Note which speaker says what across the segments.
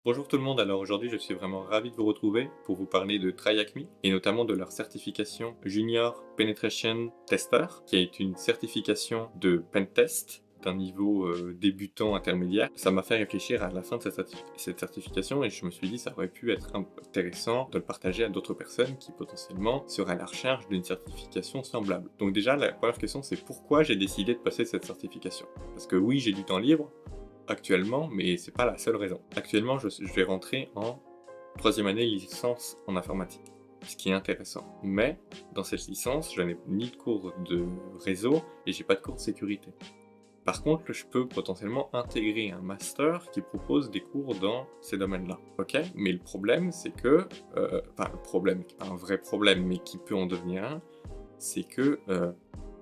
Speaker 1: Bonjour tout le monde, alors aujourd'hui je suis vraiment ravi de vous retrouver pour vous parler de TryHackMe et notamment de leur certification Junior Penetration Tester qui est une certification de pentest d'un niveau débutant intermédiaire. Ça m'a fait réfléchir à la fin de cette certification et je me suis dit ça aurait pu être intéressant de le partager à d'autres personnes qui potentiellement seraient à la recherche d'une certification semblable. Donc déjà la première question c'est pourquoi j'ai décidé de passer cette certification? Parce que oui j'ai du temps libre actuellement, mais c'est pas la seule raison. Actuellement, je vais rentrer en troisième année licence en informatique, ce qui est intéressant. Mais dans cette licence, je n'ai ni de cours de réseau et j'ai pas de cours de sécurité. Par contre, je peux potentiellement intégrer un master qui propose des cours dans ces domaines-là. Ok? Mais le problème, c'est que, enfin le problème, qui n'est pas un vrai problème, mais qui peut en devenir un, c'est que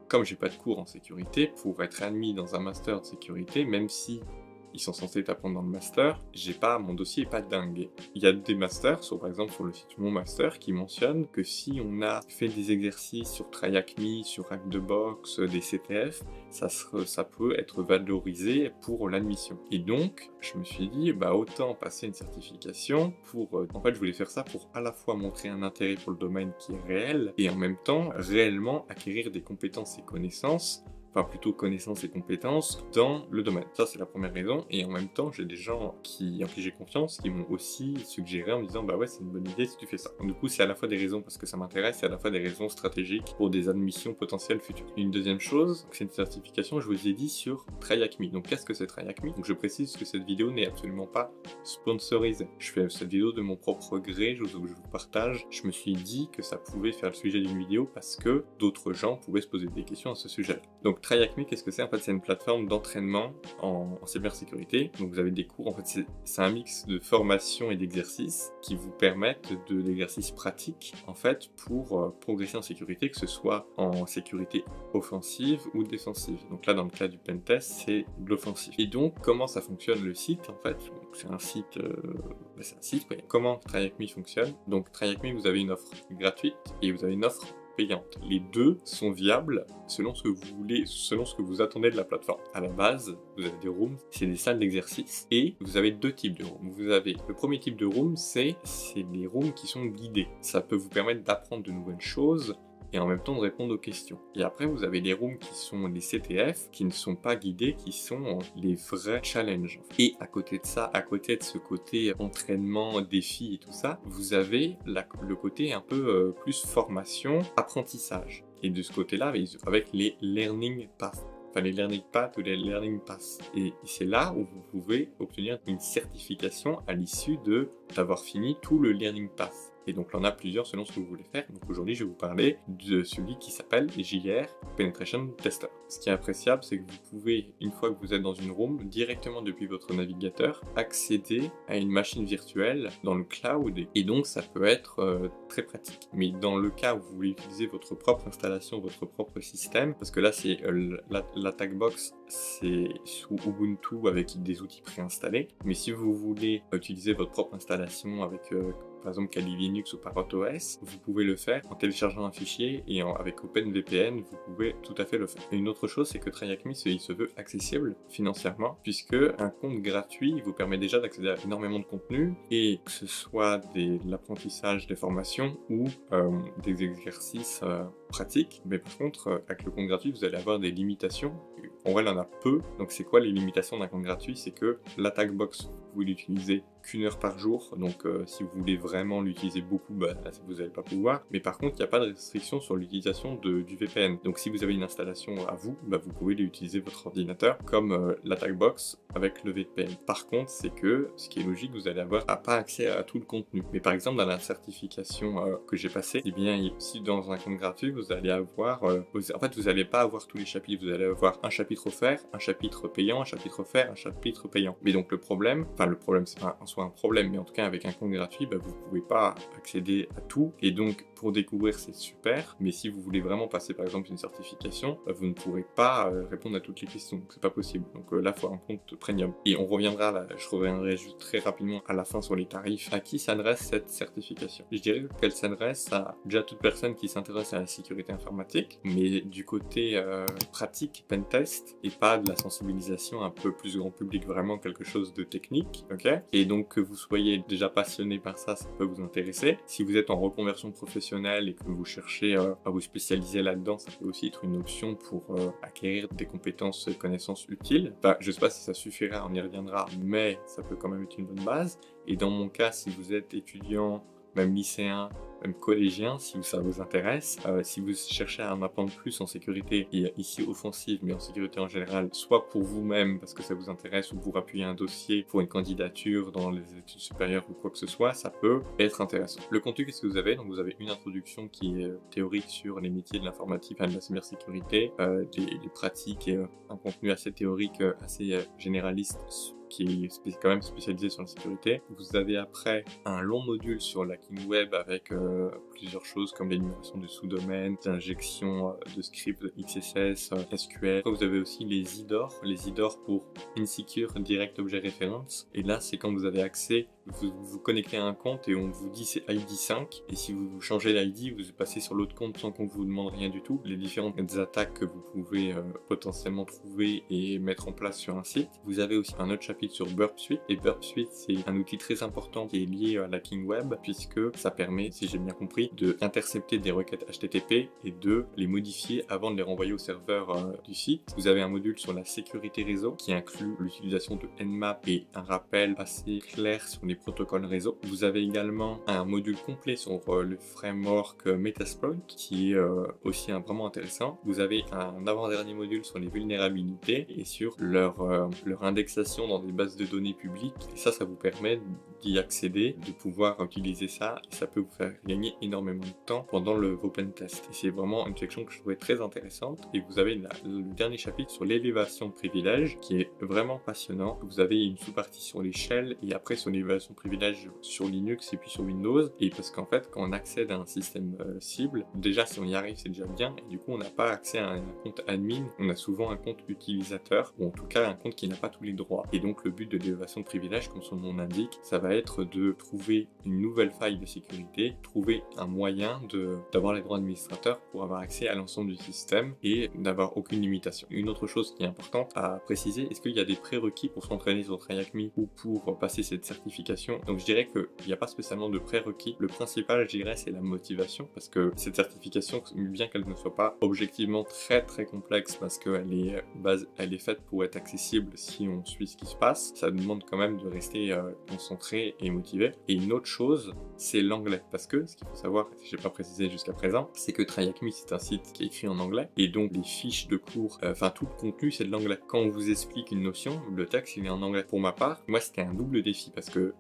Speaker 1: comme j'ai pas de cours en sécurité, pour être admis dans un master de sécurité, même si ils sont censés t'apprendre dans le master, mon dossier est pas dingue. Il y a des masters, par exemple sur le site Mon Master, qui mentionnent que si on a fait des exercices sur TryHackMe, sur Hack-the-Box, des CTF, ça peut être valorisé pour l'admission. Et donc, je me suis dit, bah autant passer une certification pour... en fait, je voulais faire ça pour à la fois montrer un intérêt pour le domaine qui est réel, et en même temps, réellement acquérir des compétences et connaissances, enfin plutôt connaissances et compétences dans le domaine. Ça c'est la première raison, et en même temps j'ai des gens en qui j'ai confiance qui m'ont aussi suggéré en me disant bah ouais c'est une bonne idée si tu fais ça. Donc, du coup c'est à la fois des raisons parce que ça m'intéresse et à la fois des raisons stratégiques pour des admissions potentielles futures. Une deuxième chose, c'est une certification, je vous ai dit, sur TryHackMe. Donc qu'est-ce que c'est TryHackMe? Donc je précise que cette vidéo n'est absolument pas sponsorisée. Je fais cette vidéo de mon propre gré, je vous partage. Je me suis dit que ça pouvait faire le sujet d'une vidéo parce que d'autres gens pouvaient se poser des questions à ce sujet. Donc TryHackMe, qu'est-ce que c'est? En fait, c'est une plateforme d'entraînement en cybersécurité. Donc vous avez des cours, en fait, c'est un mix de formation et d'exercices qui vous permettent de l'exercice pratique, en fait, pour progresser en sécurité, que ce soit en sécurité offensive ou défensive. Donc là, dans le cas du pentest, c'est de l'offensive. Et donc, comment ça fonctionne le site, en fait? C'est un site, ouais. Comment TryHackMe fonctionne? Donc TryHackMe, vous avez une offre gratuite et vous avez une offre payante. Les deux sont viables selon ce que vous voulez, selon ce que vous attendez de la plateforme. À la base, vous avez des rooms, c'est des salles d'exercice, et vous avez deux types de rooms. Vous avez le premier type de room, c'est des rooms qui sont guidés. Ça peut vous permettre d'apprendre de nouvelles choses et en même temps de répondre aux questions. Et après, vous avez des rooms qui sont les CTF, qui ne sont pas guidés, qui sont les vrais challenges. Et à côté de ça, à côté de ce côté entraînement, défi et tout ça, vous avez le côté un peu plus formation, apprentissage. Et de ce côté-là, avec les learning paths. Enfin, les learning paths ou les learning paths. Et c'est là où vous pouvez obtenir une certification à l'issue d'avoir fini tout le learning path. Et donc, il y en a plusieurs selon ce que vous voulez faire. Donc aujourd'hui, je vais vous parler de celui qui s'appelle JR Penetration Tester. Ce qui est appréciable, c'est que vous pouvez, une fois que vous êtes dans une room, directement depuis votre navigateur, accéder à une machine virtuelle dans le cloud. Et donc, ça peut être très pratique. Mais dans le cas où vous voulez utiliser votre propre installation, votre propre système, parce que là, c'est l'attack box, c'est sous Ubuntu avec des outils préinstallés. Mais si vous voulez utiliser votre propre installation avec par exemple Kali Linux ou par OS, vous pouvez le faire en téléchargeant un fichier et avec OpenVPN, vous pouvez tout à fait le faire. Et une autre chose, c'est que TryHackMe, il se veut accessible financièrement, puisque un compte gratuit vous permet déjà d'accéder à énormément de contenu, et que ce soit de l'apprentissage des formations ou des exercices pratiques. Mais par contre, avec le compte gratuit, vous allez avoir des limitations. En vrai, il en a peu. Donc c'est quoi les limitations d'un compte gratuit? C'est que l'attack box, vous pouvez l'utiliser qu'une heure par jour. Donc si vous voulez vraiment l'utiliser beaucoup, bah, vous n'allez pas pouvoir. Mais par contre, il n'y a pas de restriction sur l'utilisation du VPN. Donc si vous avez une installation à vous, bah, vous pouvez l'utiliser votre ordinateur comme l'attack box avec le VPN. Par contre, c'est que, ce qui est logique, vous allez avoir pas accès à tout le contenu. Mais par exemple, dans la certification que j'ai passée, eh bien, si dans un compte gratuit, vous allez avoir... en fait, vous n'allez pas avoir tous les chapitres. Vous allez avoir un chapitre offert, un chapitre payant, un chapitre offert, un chapitre payant. Mais donc le problème, c'est pas en soi un problème, mais en tout cas avec un compte gratuit, bah, vous pouvez pas accéder à tout. Et donc pour découvrir, c'est super. Mais si vous voulez vraiment passer par exemple une certification, bah, vous ne pourrez pas répondre à toutes les questions. C'est pas possible. Donc là, il faut un compte premium. Et on reviendra là, je reviendrai juste très rapidement à la fin sur les tarifs. À qui s'adresse cette certification? Je dirais qu'elle s'adresse à déjà toute personne qui s'intéresse à sécurité informatique, mais du côté pratique, pentest, et pas de la sensibilisation un peu plus grand public, vraiment quelque chose de technique, ok? Et donc que vous soyez déjà passionné par ça, ça peut vous intéresser. Si vous êtes en reconversion professionnelle et que vous cherchez à vous spécialiser là-dedans, ça peut aussi être une option pour acquérir des compétences, connaissances utiles. Enfin, je sais pas si ça suffira, on y reviendra, mais ça peut quand même être une bonne base. Et dans mon cas, si vous êtes étudiant, même lycéen, même collégien, si ça vous intéresse, si vous cherchez à en apprendre plus en sécurité, et ici offensive, mais en sécurité en général, soit pour vous-même parce que ça vous intéresse ou pour appuyer un dossier pour une candidature dans les études supérieures ou quoi que ce soit, ça peut être intéressant. Le contenu, qu'est-ce que vous avez? Donc vous avez une introduction qui est théorique sur les métiers de l'informatique, de la cybersécurité, des pratiques et un contenu assez théorique, assez généraliste qui est quand même spécialisé sur la sécurité. Vous avez après un long module sur l'hacking web avec plusieurs choses comme l'énumération de sous-domaines, l'injection de scripts XSS, SQL. Après, vous avez aussi les IDOR pour Insecure Direct Object Reference. Et là, c'est quand vous avez accès, vous vous connectez à un compte et on vous dit c'est ID 5. Et si vous changez l'ID, vous passez sur l'autre compte sans qu'on vous demande rien du tout. Les différentes attaques que vous pouvez potentiellement trouver et mettre en place sur un site. Vous avez aussi un autre chapitre sur Burp Suite. Et Burp Suite, c'est un outil très important qui est lié à l'hacking web puisque ça permet, si j'ai bien compris, d'intercepter des requêtes HTTP et de les modifier avant de les renvoyer au serveur du site. Vous avez un module sur la sécurité réseau qui inclut l'utilisation de Nmap et un rappel assez clair sur les protocoles réseau. Vous avez également un module complet sur le framework Metasploit qui est aussi vraiment intéressant. Vous avez un avant-dernier module sur les vulnérabilités et sur leur indexation dans des bases de données publiques. Et ça vous permet d'y accéder, de pouvoir utiliser ça et ça peut vous faire gagner énormément de temps pendant vos pentests. Et c'est vraiment une section que je trouvais très intéressante. Et vous avez le dernier chapitre sur l'élévation de privilèges qui est vraiment passionnant. Vous avez une sous-partie sur les shells et après sur l'élévation de privilèges sur Linux et puis sur Windows. Et parce qu'en fait, quand on accède à un système cible, déjà si on y arrive, c'est déjà bien. Et du coup, on n'a pas accès à un compte admin, on a souvent un compte utilisateur ou en tout cas un compte qui n'a pas tous les droits. Et donc, le but de l'élévation de privilèges, comme son nom l'indique, ça va être de trouver une nouvelle faille de sécurité, trouver un moyen d'avoir les droits administrateurs pour avoir accès à l'ensemble du système et d'avoir aucune limitation. Une autre chose qui est importante à préciser, est-ce qu'il y a des prérequis pour s'entraîner sur TryHackMe ou pour passer cette certification? Donc je dirais qu'il n'y a pas spécialement de prérequis. Le principal, je dirais, c'est la motivation parce que cette certification, bien qu'elle ne soit pas objectivement très complexe parce qu'elle est faite pour être accessible si on suit ce qui se passe, ça demande quand même de rester concentré et motivé. Et une autre chose, c'est l'anglais parce que ce qu'il faut savoir, si je n'ai pas précisé jusqu'à présent, c'est que TryHackMe c'est un site qui est écrit en anglais et donc les fiches de cours, enfin tout le contenu c'est de l'anglais. Quand on vous explique une notion, le texte il est en anglais. Pour ma part, moi c'était un double défi parce que,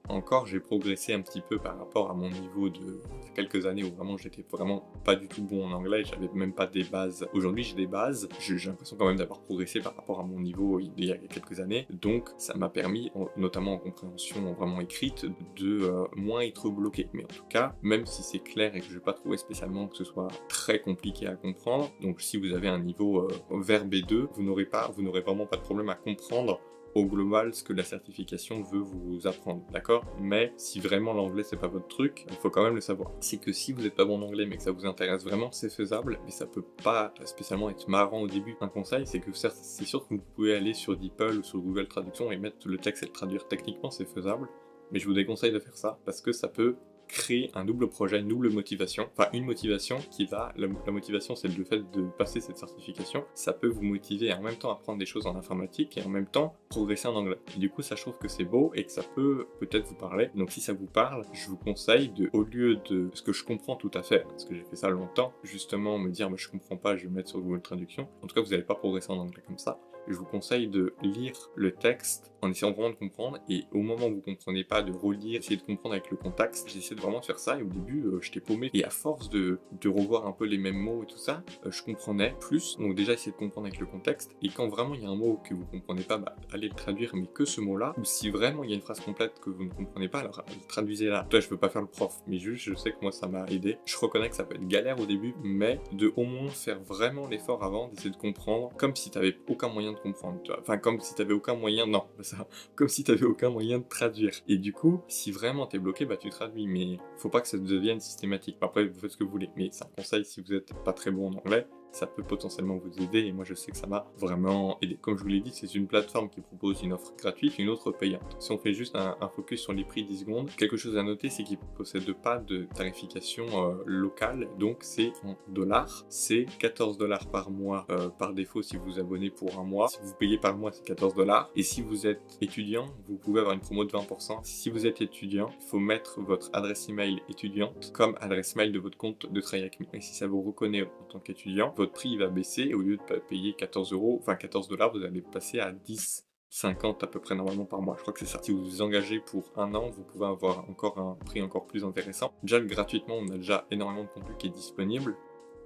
Speaker 1: encore j'ai progressé un petit peu par rapport à mon niveau de quelques années où vraiment j'étais vraiment pas du tout bon en anglais, j'avais même pas des bases. Aujourd'hui j'ai des bases, j'ai l'impression quand même d'avoir progressé par rapport à mon niveau il y a quelques années, donc ça m'a permis, notamment en compréhension vraiment écrite, de moins être bloqué. Mais en tout cas, même si c'est clair et que je vais pas trouver spécialement que ce soit très compliqué à comprendre, donc si vous avez un niveau vers B2, vous n'aurez vraiment pas de problème à comprendre au global ce que la certification veut vous apprendre, d'accord? Mais si vraiment l'anglais c'est pas votre truc, il faut quand même le savoir. C'est que si vous n'êtes pas bon en anglais mais que ça vous intéresse vraiment, c'est faisable, mais ça peut pas spécialement être marrant au début. Un conseil, c'est que certes, c'est sûr que vous pouvez aller sur DeepL ou sur Google Traduction et mettre le texte et le traduire techniquement, c'est faisable, mais je vous déconseille de faire ça parce que ça peut créer un double projet, une double motivation, une motivation qui va, la motivation c'est le fait de passer cette certification, ça peut vous motiver à en même temps apprendre des choses en informatique et en même temps progresser en anglais. Et du coup ça je trouve que c'est beau et que ça peut peut-être vous parler, donc si ça vous parle, je vous conseille au lieu de ce que je comprends tout à fait, parce que j'ai fait ça longtemps, justement me dire je comprends pas, je vais mettre sur Google Traduction, en tout cas vous n'allez pas progresser en anglais comme ça. Je vous conseille de lire le texte en essayant vraiment de comprendre et au moment où vous comprenez pas, de relire, essayer de comprendre avec le contexte. J'essaie de vraiment faire ça et au début j'étais paumé et à force de revoir un peu les mêmes mots et tout ça, je comprenais plus. Donc déjà essayer de comprendre avec le contexte et quand vraiment il y a un mot que vous comprenez pas, allez le traduire mais que ce mot-là, ou si vraiment il y a une phrase complète que vous ne comprenez pas, alors traduisez-la. Toi je veux pas faire le prof, mais juste je sais que moi ça m'a aidé. Je reconnais que ça peut être galère au début, mais de au moins faire vraiment l'effort avant d'essayer de comprendre comme si tu avais aucun moyen de de comprendre, tu vois. Enfin, comme si t'avais aucun moyen, non, pas ça, comme si t'avais aucun moyen de traduire. Et du coup, si vraiment t'es bloqué, bah tu traduis, mais faut pas que ça devienne systématique. Après, vous faites ce que vous voulez, mais c'est un conseil si vous êtes pas très bon en anglais, ça peut potentiellement vous aider, et moi je sais que ça m'a vraiment aidé. Comme je vous l'ai dit, c'est une plateforme qui propose une offre gratuite et une autre payante. Si on fait juste un focus sur les prix 10 secondes, quelque chose à noter, c'est qu'ils ne possèdent pas de tarification locale, donc c'est en dollars, c'est 14 dollars par mois par défaut si vous vous abonnez pour un mois. Si vous payez par mois, c'est 14 dollars, et si vous êtes étudiant, vous pouvez avoir une promo de 20%. Si vous êtes étudiant, il faut mettre votre adresse email étudiante comme adresse mail de votre compte de TryHackMe. Et si ça vous reconnaît en tant qu'étudiant, votre prix va baisser, et au lieu de payer 14 euros, enfin 14 dollars, vous allez passer à 10,50 à peu près normalement par mois. Je crois que c'est ça. Si vous vous engagez pour un an, vous pouvez avoir encore un prix encore plus intéressant. Déjà, gratuitement, on a déjà énormément de contenu qui est disponible,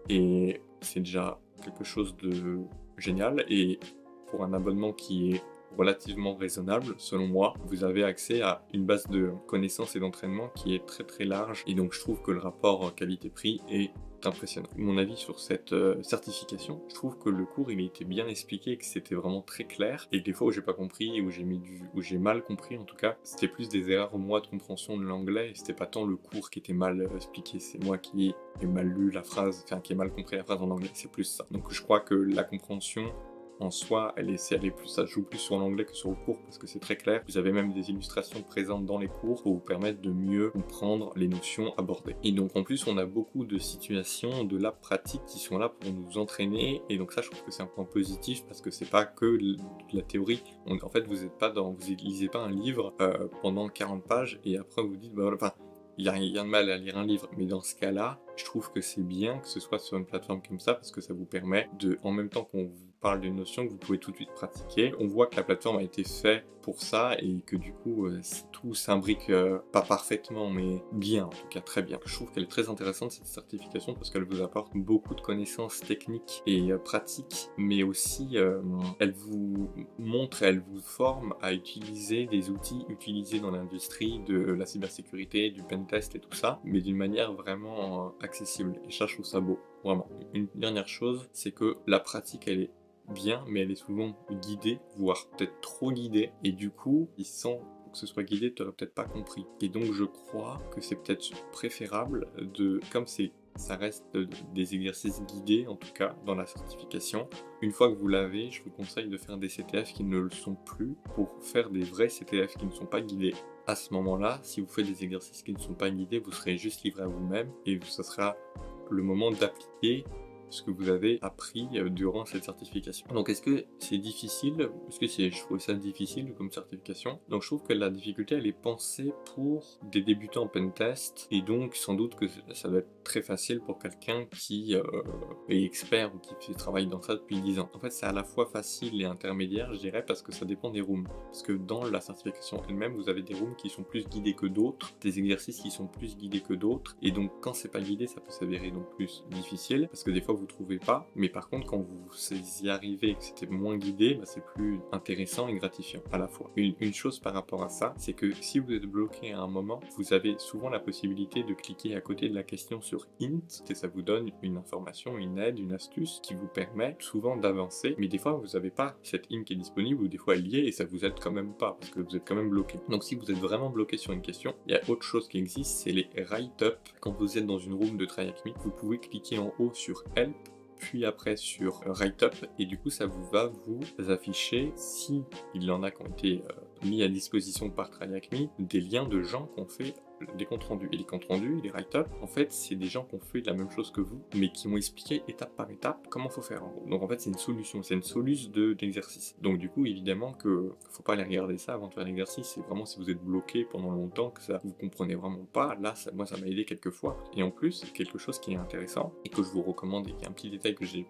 Speaker 1: et c'est déjà quelque chose de génial. Et pour un abonnement qui est relativement raisonnable, selon moi, vous avez accès à une base de connaissances et d'entraînement qui est très très large, et donc je trouve que le rapport qualité-prix est impressionnant. Mon avis sur cette certification, je trouve que le cours il a été bien expliqué, que c'était vraiment très clair, et que des fois où j'ai pas compris, où j'ai mal compris en tout cas, c'était plus des erreurs moi de compréhension de l'anglais, et c'était pas tant le cours qui était mal expliqué, c'est moi qui ai mal lu la phrase, enfin qui ai mal compris la phrase en anglais, c'est plus ça. Donc je crois que la compréhension en soi, ça joue plus sur l'anglais que sur le cours parce que c'est très clair. Vous avez même des illustrations présentes dans les cours pour vous permettre de mieux comprendre les notions abordées. Et donc en plus, on a beaucoup de situations, de labs pratiques qui sont là pour nous entraîner. Et donc ça, je trouve que c'est un point positif parce que c'est pas que de la théorie. En fait, vous lisez pas un livre pendant 40 pages et après vous dites, bah voilà, enfin, il n'y a rien de mal à lire un livre, mais dans ce cas-là, je trouve que c'est bien que ce soit sur une plateforme comme ça parce que ça vous permet de, en même temps qu'on vous parle d'une notion que vous pouvez tout de suite pratiquer, on voit que la plateforme a été faite pour ça et que du coup tout s'imbrique pas parfaitement mais bien, en tout cas très bien. Je trouve qu'elle est très intéressante cette certification parce qu'elle vous apporte beaucoup de connaissances techniques et pratiques, mais aussi elle vous montre, elle vous forme à utiliser des outils utilisés dans l'industrie de la cybersécurité, du pentest et tout ça, mais d'une manière vraiment accessible. Et ça, je trouve ça beau, vraiment. Une dernière chose, c'est que la pratique, elle est bien, mais elle est souvent guidée, voire peut-être trop guidée, et du coup, sans que ce soit guidé, tu n'aurais peut-être pas compris. Et donc, je crois que c'est peut-être préférable comme ça reste des exercices guidés, en tout cas, dans la certification. Une fois que vous l'avez, je vous conseille de faire des CTF qui ne le sont plus pour faire des vrais CTF qui ne sont pas guidés. À ce moment-là, si vous faites des exercices qui ne sont pas guidés, vous serez juste livré à vous-même et ce sera le moment d'appliquer ce que vous avez appris durant cette certification. Donc est-ce que c'est difficile? Je trouve ça difficile comme certification. Donc je trouve que la difficulté elle est pensée pour des débutants en pentest et donc sans doute que ça va être très facile pour quelqu'un qui est expert ou qui travaille dans ça depuis 10 ans. En fait c'est à la fois facile et intermédiaire je dirais parce que ça dépend des rooms. Parce que dans la certification elle-même vous avez des rooms qui sont plus guidés que d'autres, des exercices qui sont plus guidés que d'autres et donc quand c'est pas guidé ça peut s'avérer donc plus difficile parce que des fois vous trouvez pas, mais par contre quand vous y arrivez et que c'était moins guidé, bah, c'est plus intéressant et gratifiant à la fois. Une chose par rapport à ça, c'est que si vous êtes bloqué à un moment, vous avez souvent la possibilité de cliquer à côté de la question sur Hint, et ça vous donne une information, une aide, une astuce qui vous permet souvent d'avancer, mais des fois vous n'avez pas cette hint qui est disponible, ou des fois elle y est et ça vous aide quand même pas, parce que vous êtes quand même bloqué. Donc si vous êtes vraiment bloqué sur une question, il y a autre chose qui existe, c'est les write-up. Quand vous êtes dans une room de TryHackMe, vous pouvez cliquer en haut sur Help, puis après sur Write-up, et du coup ça va vous afficher, si il y en a qui ont été mis à disposition par TryHackMe, des liens de gens qui ont fait des comptes rendus. Et les comptes rendus, les write-up, en fait, c'est des gens qui ont fait la même chose que vous, mais qui ont expliqué étape par étape comment faut faire en gros. Donc en fait, c'est une solution, c'est une soluce d'exercice. Donc du coup, évidemment que faut pas aller regarder ça avant de faire l'exercice. C'est vraiment si vous êtes bloqué pendant longtemps, que ça vous comprenez vraiment pas. Là, moi, ça m'a aidé quelques fois. Et en plus, quelque chose qui est intéressant et que je vous recommande, et qui est un petit détail que j'avais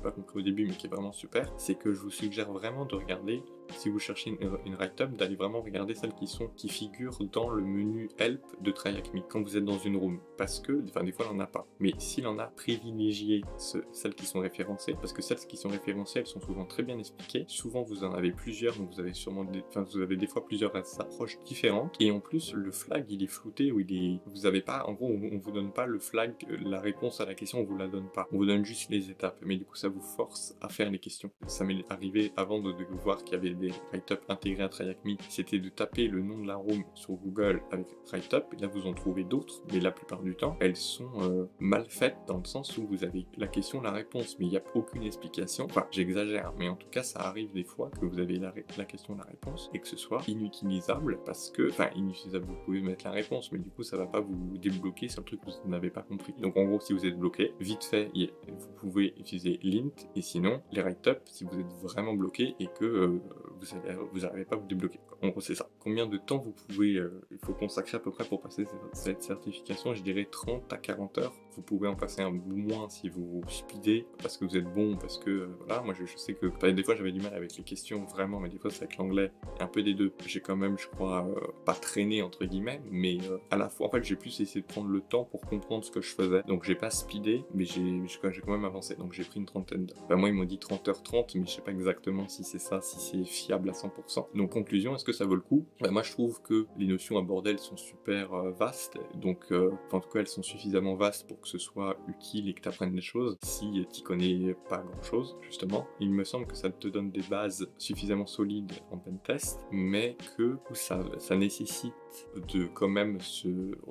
Speaker 1: pas compris au début, mais qui est vraiment super, c'est que je vous suggère vraiment de regarder, si vous cherchez une write-up, d'aller vraiment regarder celles qui figurent dans le menu Help de TryAcme quand vous êtes dans une room, parce que, enfin des fois il n'en a pas, mais s'il en a, privilégiez celles qui sont référencées, parce que celles qui sont référencées, elles sont souvent très bien expliquées. Souvent vous en avez plusieurs, donc vous avez sûrement vous avez des fois plusieurs approches différentes, et en plus le flag il est flouté, ou vous avez pas, en gros on vous donne pas le flag, la réponse à la question on vous la donne pas, on vous donne juste les étapes, mais du coup ça vous force à faire les questions. Ça m'est arrivé avant de voir qu'il y avait des write-up intégrés à TryAcme, c'était de taper le nom de la room sur Google avec write-up, et là vous en trouvez d'autres, mais la plupart du temps elles sont mal faites dans le sens où vous avez la question, la réponse, mais il n'y a aucune explication. Enfin, j'exagère, mais en tout cas, ça arrive des fois que vous avez la question, la réponse, et que ce soit inutilisable parce que, enfin, inutilisable, vous pouvez mettre la réponse, mais du coup, ça va pas vous débloquer sur le truc que vous n'avez pas compris. Donc, en gros, si vous êtes bloqué, vite fait, vous pouvez utiliser l'int, et sinon, les write-up, si vous êtes vraiment bloqué et que vous n'arrivez pas à vous débloquer. En gros, c'est ça. Combien de temps vous pouvez, il faut consacrer à peu près pour passer cette certification? Je dirais 30 à 40 heures. Vous pouvez en passer un bout moins si vous speedez, parce que vous êtes bon, parce que, voilà, moi je sais que des fois j'avais du mal avec les questions, vraiment, mais des fois c'est avec l'anglais, un peu des deux. J'ai quand même, je crois, pas traîné, entre guillemets, mais à la fois, en fait, j'ai plus essayé de prendre le temps pour comprendre ce que je faisais. Donc j'ai pas speedé, mais j'ai quand même avancé. Donc j'ai pris une trentaine d'heures. Moi, ils m'ont dit 30h30, mais je sais pas exactement si c'est ça, si c'est fiable à 100%. Donc conclusion, est-ce que ça vaut le coup? Moi, je trouve que les notions abordées, elles sont super vastes. Donc, en tout cas, elles sont suffisamment vastes pour que ce soit utile et que tu apprennes des choses. Si tu connais pas grand chose, justement, il me semble que ça te donne des bases suffisamment solides en pentest, mais que ça nécessite de quand même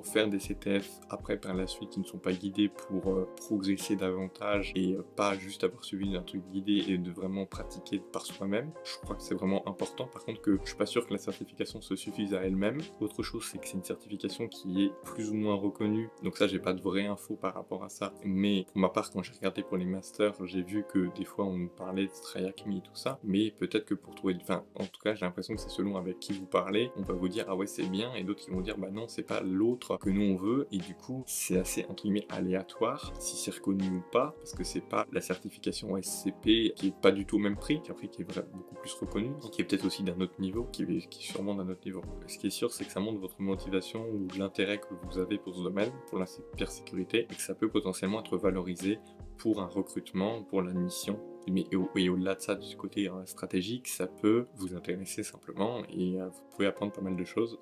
Speaker 1: faire des CTF après par la suite qui ne sont pas guidés pour progresser davantage et pas juste avoir suivi un truc guidé et de vraiment pratiquer par soi-même. Je crois que c'est vraiment important. Par contre, que je suis pas sûr que la certification se suffise à elle-même. Autre chose, c'est que c'est une certification qui est plus ou moins reconnue. Donc ça, j'ai pas de vraie info par rapport à ça. Mais pour ma part, quand j'ai regardé pour les masters, j'ai vu que des fois on nous parlait de TryAcme et tout ça. Mais peut-être que pour trouver, enfin, en tout cas, j'ai l'impression que c'est selon avec qui vous parlez, on va vous dire ah ouais c'est bien, et d'autres qui vont dire bah non c'est pas l'autre que nous on veut. Et du coup, c'est assez entre guillemets aléatoire si c'est reconnu ou pas, parce que c'est pas la certification SCP qui est pas du tout au même prix, qui est beaucoup plus reconnue, qui est peut-être aussi d'un autre niveau, qui est sûrement d'un autre niveau. Ce qui est sûr, c'est que ça montre votre motivation ou l'intérêt que vous avez pour ce domaine, pour la cybersécurité, et que ça peut potentiellement être valorisé pour un recrutement, pour l'admission. Mais et au-delà de ça, du côté stratégique, ça peut vous intéresser simplement, et vous pouvez apprendre pas mal de choses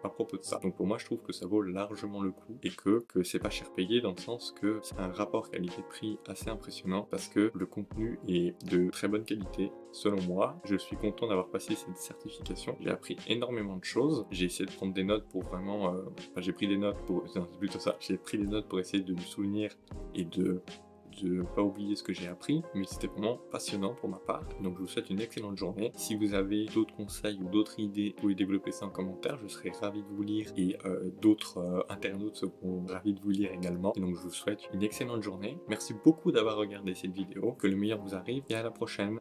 Speaker 1: à propos de ça. Donc pour moi, je trouve que ça vaut largement le coup, et que c'est pas cher payé, dans le sens que c'est un rapport qualité-prix assez impressionnant, parce que le contenu est de très bonne qualité. Selon moi, je suis content d'avoir passé cette certification. J'ai appris énormément de choses. J'ai essayé de prendre des notes pour vraiment... j'ai pris des notes pour... Non, c'est plutôt ça. J'ai pris des notes pour essayer de me souvenir et de pas oublier ce que j'ai appris, mais c'était vraiment passionnant pour ma part. Donc je vous souhaite une excellente journée. Si vous avez d'autres conseils ou d'autres idées, vous pouvez développer ça en commentaire, je serai ravi de vous lire, et d'autres internautes seront ravis de vous lire également. Et donc je vous souhaite une excellente journée. Merci beaucoup d'avoir regardé cette vidéo, que le meilleur vous arrive, et à la prochaine.